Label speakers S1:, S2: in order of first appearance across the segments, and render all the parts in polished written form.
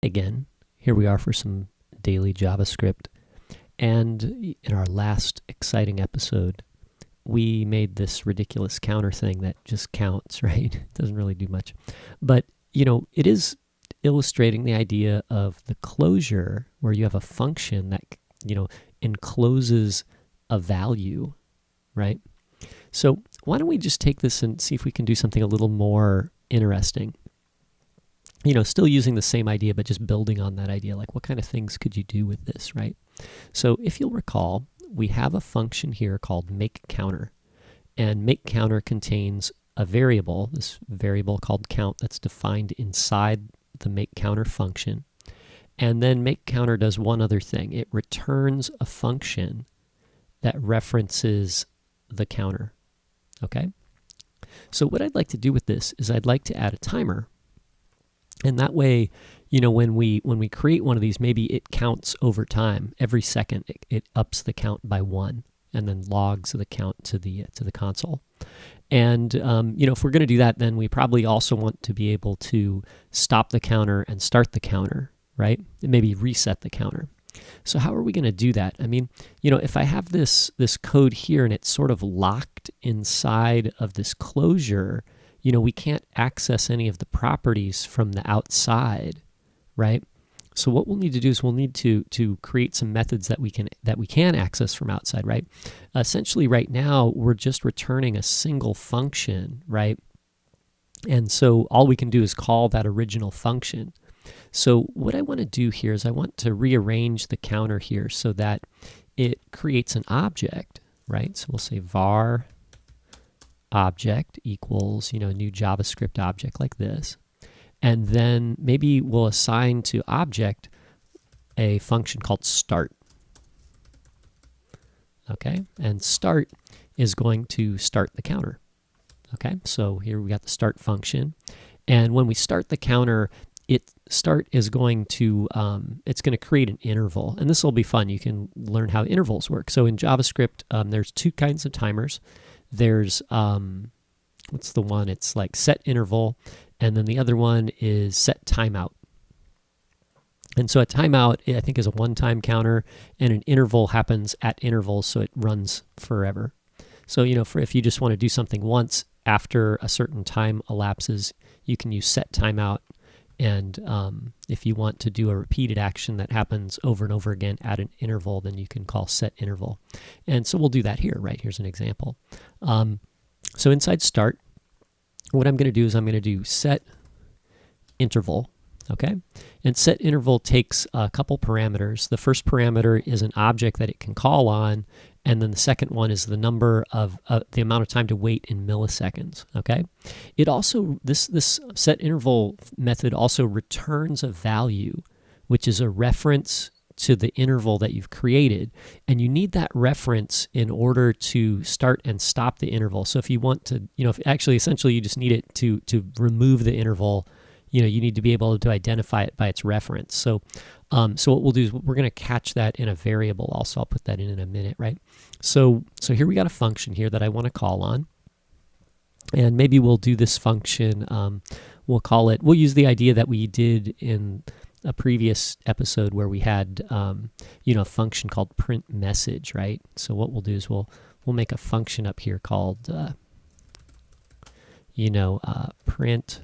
S1: again. Here we are for some daily JavaScript. And in our last exciting episode, we made this ridiculous counter thing that just counts, right? It doesn't really do much. But, it is illustrating the idea of the closure where you have a function that, encloses a value, right? So why don't we just take this and see if we can do something a little more interesting? Still using the same idea, but just building on that idea. Like, what kind of things could you do with this, right? So if you'll recall, we have a function here called makeCounter. And makeCounter contains a variable, this variable called count, that's defined inside the makeCounter function. And then makeCounter does one other thing. It returns a function that references the counter. Okay? So what I'd like to do with this is I'd like to add a timer. And that way, when we create one of these, maybe it counts over time. Every second, it ups the count by 1 and then logs the count to the console. And if we're going to do that, then we probably also want to be able to stop the counter and start the counter, right? And maybe reset the counter. So how are we going to do that? I mean, if I have this code here and it's sort of locked inside of this closure, we can't access any of the properties from the outside, right? So what we'll need to do is we'll need to create some methods that we can access from outside, right? Essentially, right now we're just returning a single function, right? And so all we can do is call that original function. So what I want to do here is I want to rearrange the counter here so that it creates an object, right? So we'll say var object equals, a new JavaScript object like this. And then maybe we'll assign to object a function called start. Okay, and start is going to start the counter. Okay, so here we got the start function. And when we start the counter, start is going to, it's going to create an interval. And this will be fun. You can learn how intervals work. So in JavaScript, there's two kinds of timers. There's, what's the one? It's like set interval. And then the other one is set timeout. And so a timeout, I think, is a one-time counter, and an interval happens at intervals, so it runs forever. So, if you just want to do something once after a certain time elapses, you can use set timeout. And if you want to do a repeated action that happens over and over again at an interval, then you can call set interval. And so we'll do that here, right? Here's an example. So inside start, what I'm going to do is I'm going to do set interval, okay? And set interval takes a couple parameters. The first parameter is an object that it can call on, and then the second one is the number of the amount of time to wait in milliseconds, okay? It also, this set interval method also returns a value, which is a reference to the interval that you've created, and you need that reference in order to start and stop the interval. So if you want to, essentially you just need it to remove the interval, you need to be able to identify it by its reference. So so what we'll do is we're going to catch that in a variable also. I'll put that in a minute, right? So here we got a function here that I want to call on. And maybe we'll do this function, we'll use the idea that we did in a previous episode where we had, a function called print message, right? So what we'll do is we'll make a function up here called, print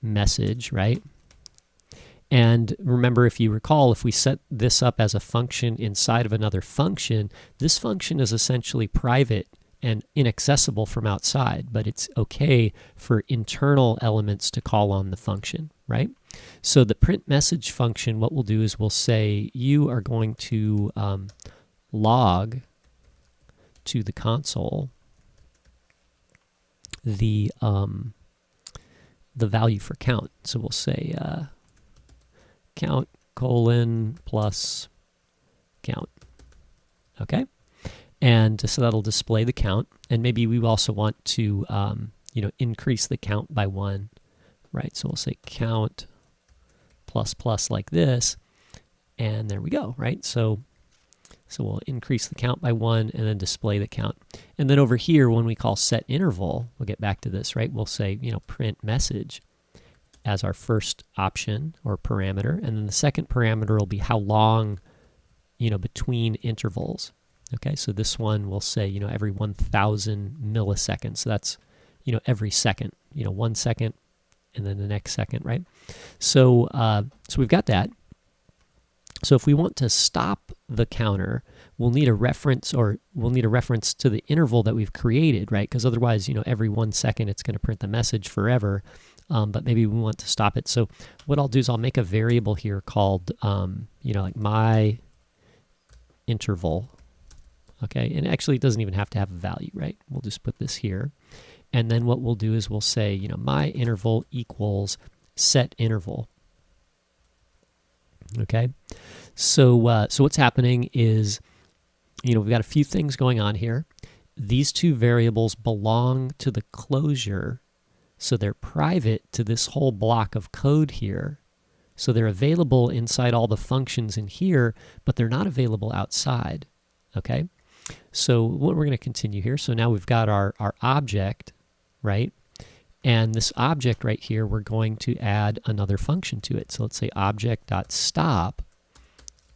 S1: message, right? And remember, if you recall, if we set this up as a function inside of another function, this function is essentially private and inaccessible from outside, but it's okay for internal elements to call on the function, right? So the print message function, what we'll do is we'll say you are going to log to the console the value for count. So we'll say count colon plus count, okay? And so that'll display the count. And maybe we also want to, increase the count by 1, right? So we'll say count plus plus like this, and there we go, right? So we'll increase the count by 1 and then display the count. And then over here, when we call set interval, we'll get back to this, right? We'll say, print message. as our first option or parameter, and then the second parameter will be how long, between intervals. Okay, so this one will say, every 1,000 milliseconds. So that's, every second, 1 second, and then the next second, right? So, so we've got that. So if we want to stop the counter, we'll need a reference, or we'll need a reference to the interval that we've created, right? Because otherwise, every 1 second it's going to print the message forever. But maybe we want to stop it. So what I'll do is I'll make a variable here called, like my interval. Okay, and actually it doesn't even have to have a value, right? We'll just put this here. And then what we'll do is we'll say, my interval equals set interval. Okay, so so what's happening is, we've got a few things going on here. These two variables belong to the closure, so they're private to this whole block of code here. So they're available inside all the functions in here, but they're not available outside. Okay, so what we're going to continue here. So now we've got our object, right? And this object right here, we're going to add another function to it. So let's say object.stop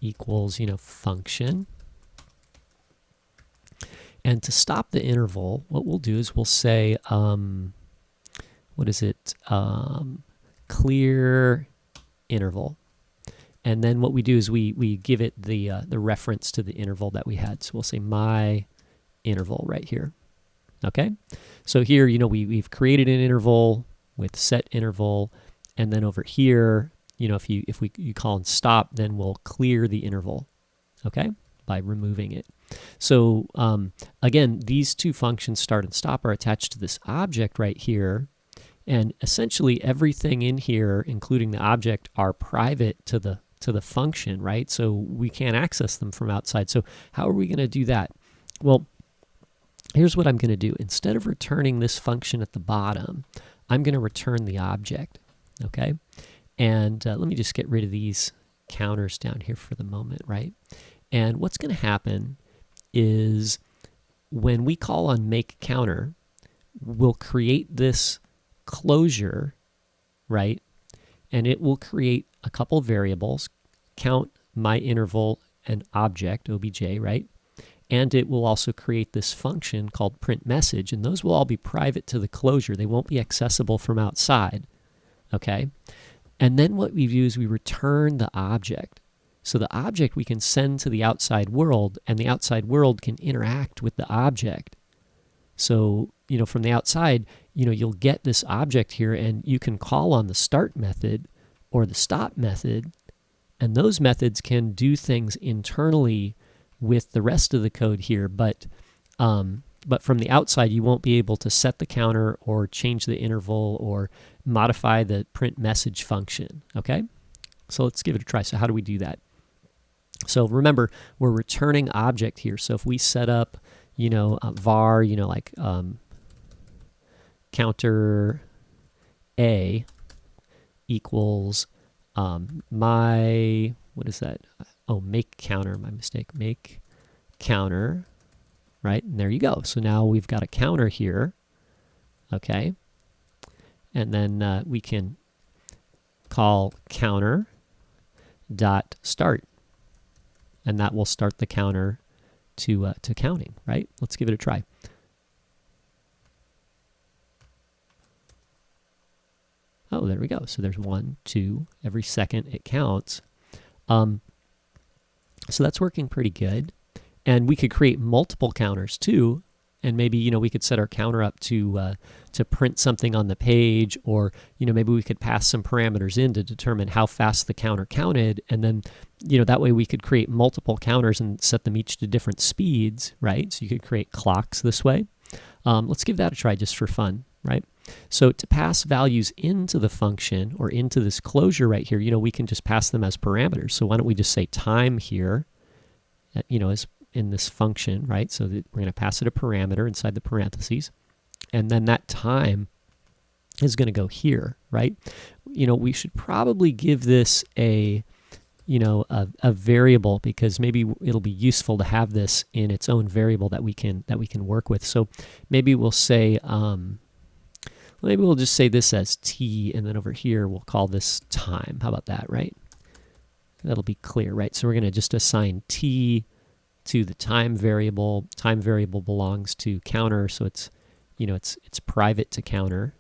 S1: equals, function. And to stop the interval, what we'll do is we'll say, what is it? Clear interval. And then what we do is we give it the reference to the interval that we had. So we'll say my interval right here. Okay, so here, we've created an interval with set interval, and then over here, if you call and stop, then we'll clear the interval, okay, by removing it. So again, these two functions, start and stop, are attached to this object right here, and essentially everything in here, including the object, are private to the function, right? So we can't access them from outside. So how are we going to do that? Well, here's what I'm going to do. Instead of returning this function at the bottom, I'm going to return the object, okay? And let me just get rid of these counters down here for the moment, right? And what's going to happen is when we call on make counter, we'll create this closure, right? And it will create a couple variables, count, my interval, and object, obj, right? And it will also create this function called print message, and those will all be private to the closure. They won't be accessible from outside, okay? And then what we do is we return the object. So the object we can send to the outside world, and the outside world can interact with the object. So, from the outside, you'll get this object here, and you can call on the start method or the stop method, and those methods can do things internally with the rest of the code here, but from the outside you won't be able to set the counter or change the interval or modify the print message function, okay? So let's give it a try. So how do we do that? So remember, we're returning object here. So if we set up, a var, like counter A equals my, what is that? Oh, make counter, my mistake. Make counter, right? And there you go. So now we've got a counter here, okay? And then we can call counter dot start, and that will start the counter to counting, right? Let's give it a try. Oh, there we go. So there's 1, 2, every second it counts. So that's working pretty good. And we could create multiple counters too. And maybe, we could set our counter up to print something on the page, or, maybe we could pass some parameters in to determine how fast the counter counted. And then, that way we could create multiple counters and set them each to different speeds, right? So you could create clocks this way. Let's give that a try just for fun, right? So to pass values into the function or into this closure right here, we can just pass them as parameters. So why don't we just say time here, as in this function, right? So that we're going to pass it a parameter inside the parentheses. And then that time is going to go here, right? We should probably give this a variable, because maybe it'll be useful to have this in its own variable that we can work with. So maybe we'll say, maybe we'll just say this as t, and then over here we'll call this time. How about that, right? That'll be clear, right? So we're going to just assign t to the time variable. Time variable belongs to counter, so it's, it's private to counter.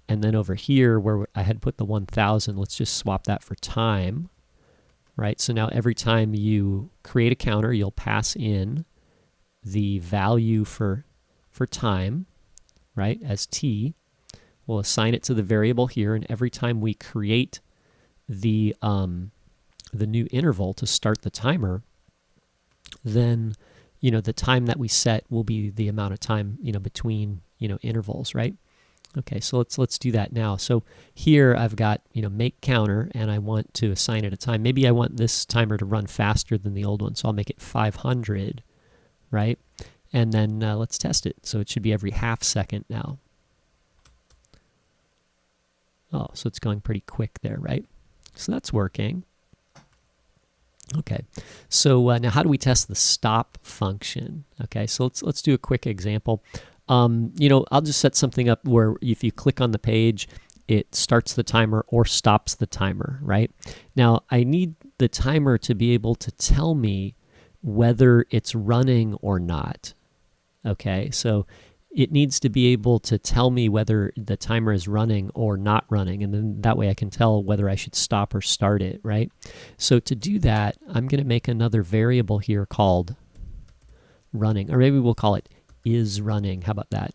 S1: And then over here where I had put the 1000, let's just swap that for time, right? So now every time you create a counter, you'll pass in the value for time, right, as t. We'll assign it to the variable here, and every time we create the new interval to start the timer, then the time that we set will be the amount of time between intervals, right? Okay, so let's do that now. So here I've got make counter, and I want to assign it a time. Maybe I want this timer to run faster than the old one, so I'll make it 500, right? And then let's test it. So it should be every half second now. Oh, so it's going pretty quick there, right? So that's working. Okay, so now how do we test the stop function? Okay, so let's do a quick example. I'll just set something up where if you click on the page, it starts the timer or stops the timer, right? Now, I need the timer to be able to tell me whether it's running or not. Okay, so it needs to be able to tell me whether the timer is running or not running, and then that way I can tell whether I should stop or start it, right? So to do that, I'm going to make another variable here called running, or maybe we'll call it is running. How about that?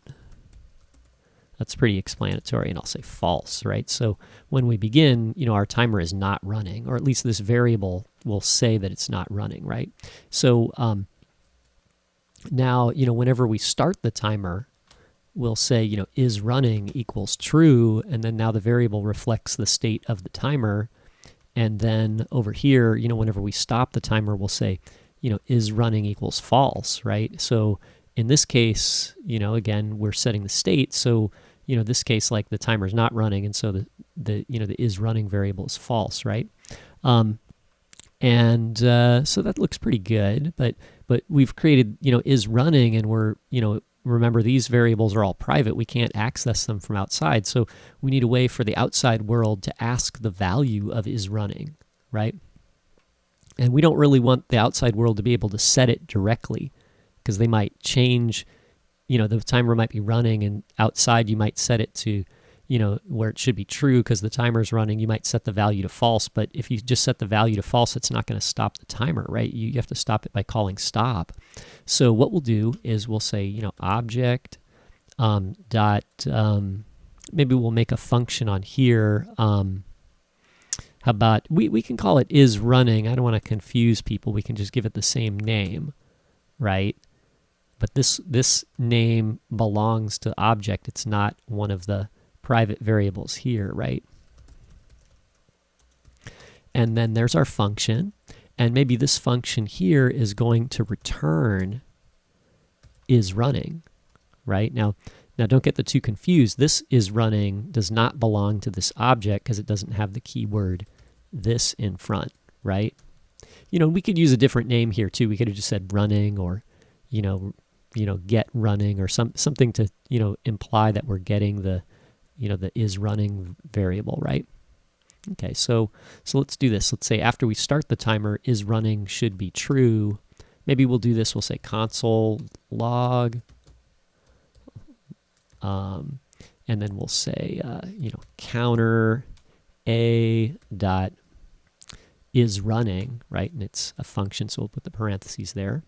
S1: That's pretty explanatory, and I'll say false, right? So when we begin, our timer is not running, or at least this variable will say that it's not running, right? So now, whenever we start the timer, we'll say, is running equals true, and then now the variable reflects the state of the timer. And then over here, whenever we stop the timer, we'll say, is running equals false, right? So in this case, again, we're setting the state. So, this case, like the timer's not running, and so the is running variable is false, right? So that looks pretty good, but we've created, is running, and we're, remember these variables are all private. We can't access them from outside. So we need a way for the outside world to ask the value of is running, right? And we don't really want the outside world to be able to set it directly, because they might change, the timer might be running, and outside you might set it to, where it should be true because the timer's running. You might set the value to false, but if you just set the value to false, it's not going to stop the timer, right? You have to stop it by calling stop. So what we'll do is we'll say, object dot, maybe we'll make a function on here. How about, we can call it is running. I don't want to confuse people. We can just give it the same name, right? But this name belongs to object. It's not one of the private variables here, right? And then there's our function, and maybe this function here is going to return is running, right? Now don't get the two confused. This is running does not belong to this object because it doesn't have the keyword this in front, right? We could use a different name here too. We could have just said running, or get running, or something to imply that we're getting the the is running variable, right? Okay, so let's do this. Let's say after we start the timer, is running should be true. Maybe we'll do this. We'll say console log, and then we'll say counter a dot is running, right? And it's a function, so we'll put the parentheses there.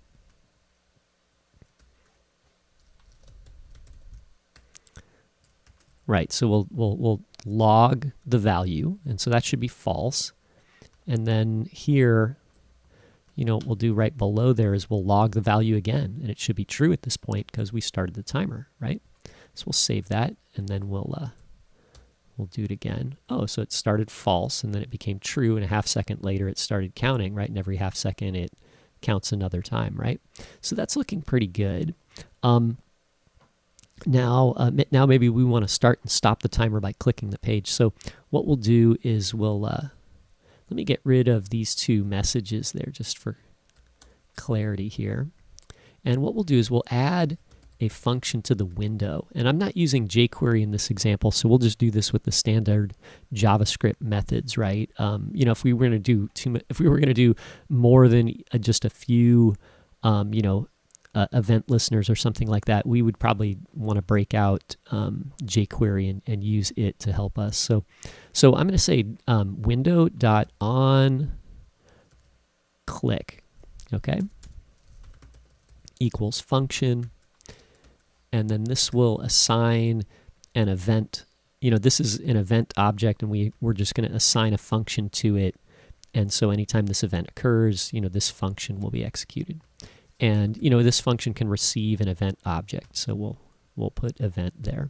S1: Right, so we'll log the value, and so that should be false. And then here, what we'll do right below there is we'll log the value again, and it should be true at this point because we started the timer, right? So we'll save that, and then we'll do it again. Oh, so it started false, and then it became true, and a half second later it started counting, right? And every half second it counts another time, right? So that's looking pretty good. Now maybe we want to start and stop the timer by clicking the page. So what we'll do is we'll, let me get rid of these two messages there just for clarity here. And what we'll do is we'll add a function to the window. And I'm not using jQuery in this example, so we'll just do this with the standard JavaScript methods, right? If we were going to do more than just a few, event listeners or something like that, we would probably want to break out jQuery and use it to help us. So I'm going to say window.onClick, okay, equals function. And then this will assign an event. This is an event object, and we're just going to assign a function to it. And so anytime this event occurs, this function will be executed. And, this function can receive an event object. So we'll put event there.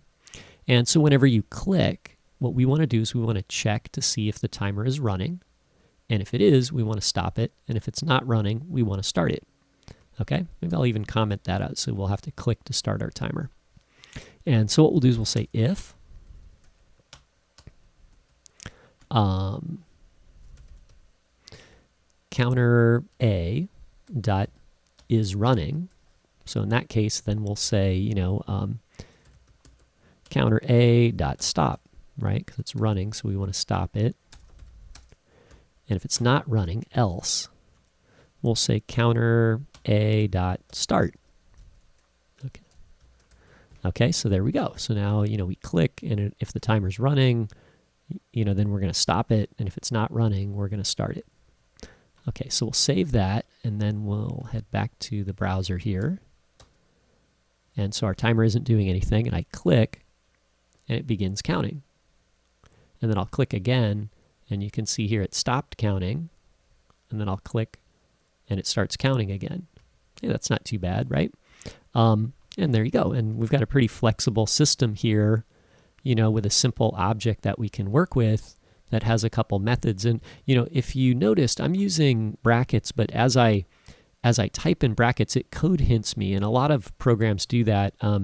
S1: And so whenever you click, what we want to do is we want to check to see if the timer is running. And if it is, we want to stop it. And if it's not running, we want to start it. Okay, maybe I'll even comment that out, so we'll have to click to start our timer. And so what we'll do is we'll say if counter A dot is running. So in that case, then we'll say, counter A dot stop, right? Because it's running, so we want to stop it. And if it's not running, else, we'll say counter A dot start. Okay, so there we go. So now, we click, and if the timer's running, then we're going to stop it. And if it's not running, we're going to start it. Okay, so we'll save that, and then we'll head back to the browser here. And so our timer isn't doing anything, and I click, and it begins counting. And then I'll click again, and you can see here it stopped counting. And then I'll click, and it starts counting again. Yeah, that's not too bad, right? And there you go. And we've got a pretty flexible system here, with a simple object that we can work with that has a couple methods. And, if you noticed, I'm using brackets, but as I type in brackets, it code hints me. And a lot of programs do that. A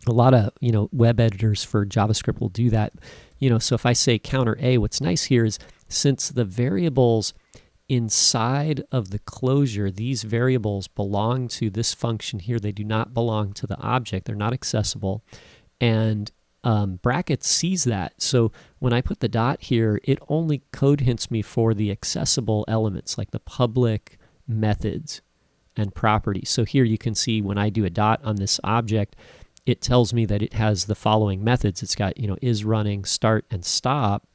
S1: lot of, web editors for JavaScript will do that. So if I say counter A, what's nice here is since the variables inside of the closure, these variables belong to this function here. They do not belong to the object. They're not accessible. And brackets sees that. So when I put the dot here, it only code hints me for the accessible elements, like the public methods and properties. So here you can see when I do a dot on this object, it tells me that it has the following methods. It's got, is running, start, and stop.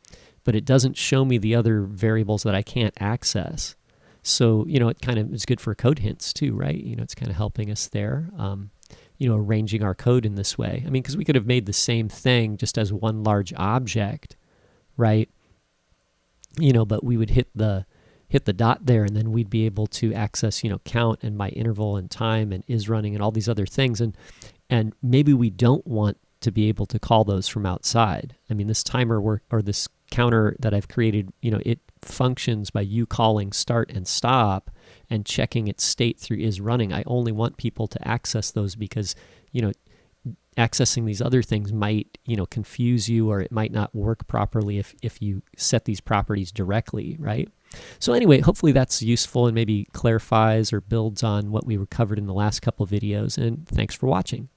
S1: But it doesn't show me the other variables that I can't access. So, it kind of is good for code hints too, right? It's kind of helping us there, arranging our code in this way. I mean, because we could have made the same thing just as one large object, right? But we would hit the dot there, and then we'd be able to access, count and my interval and time and is running and all these other things. And maybe we don't want to be able to call those from outside. I mean, this timer or this counter that I've created, it functions by you calling start and stop and checking its state through is running. I only want people to access those because, accessing these other things might, confuse you, or it might not work properly if you set these properties directly, right? So anyway, hopefully that's useful and maybe clarifies or builds on what we covered in the last couple of videos, and thanks for watching.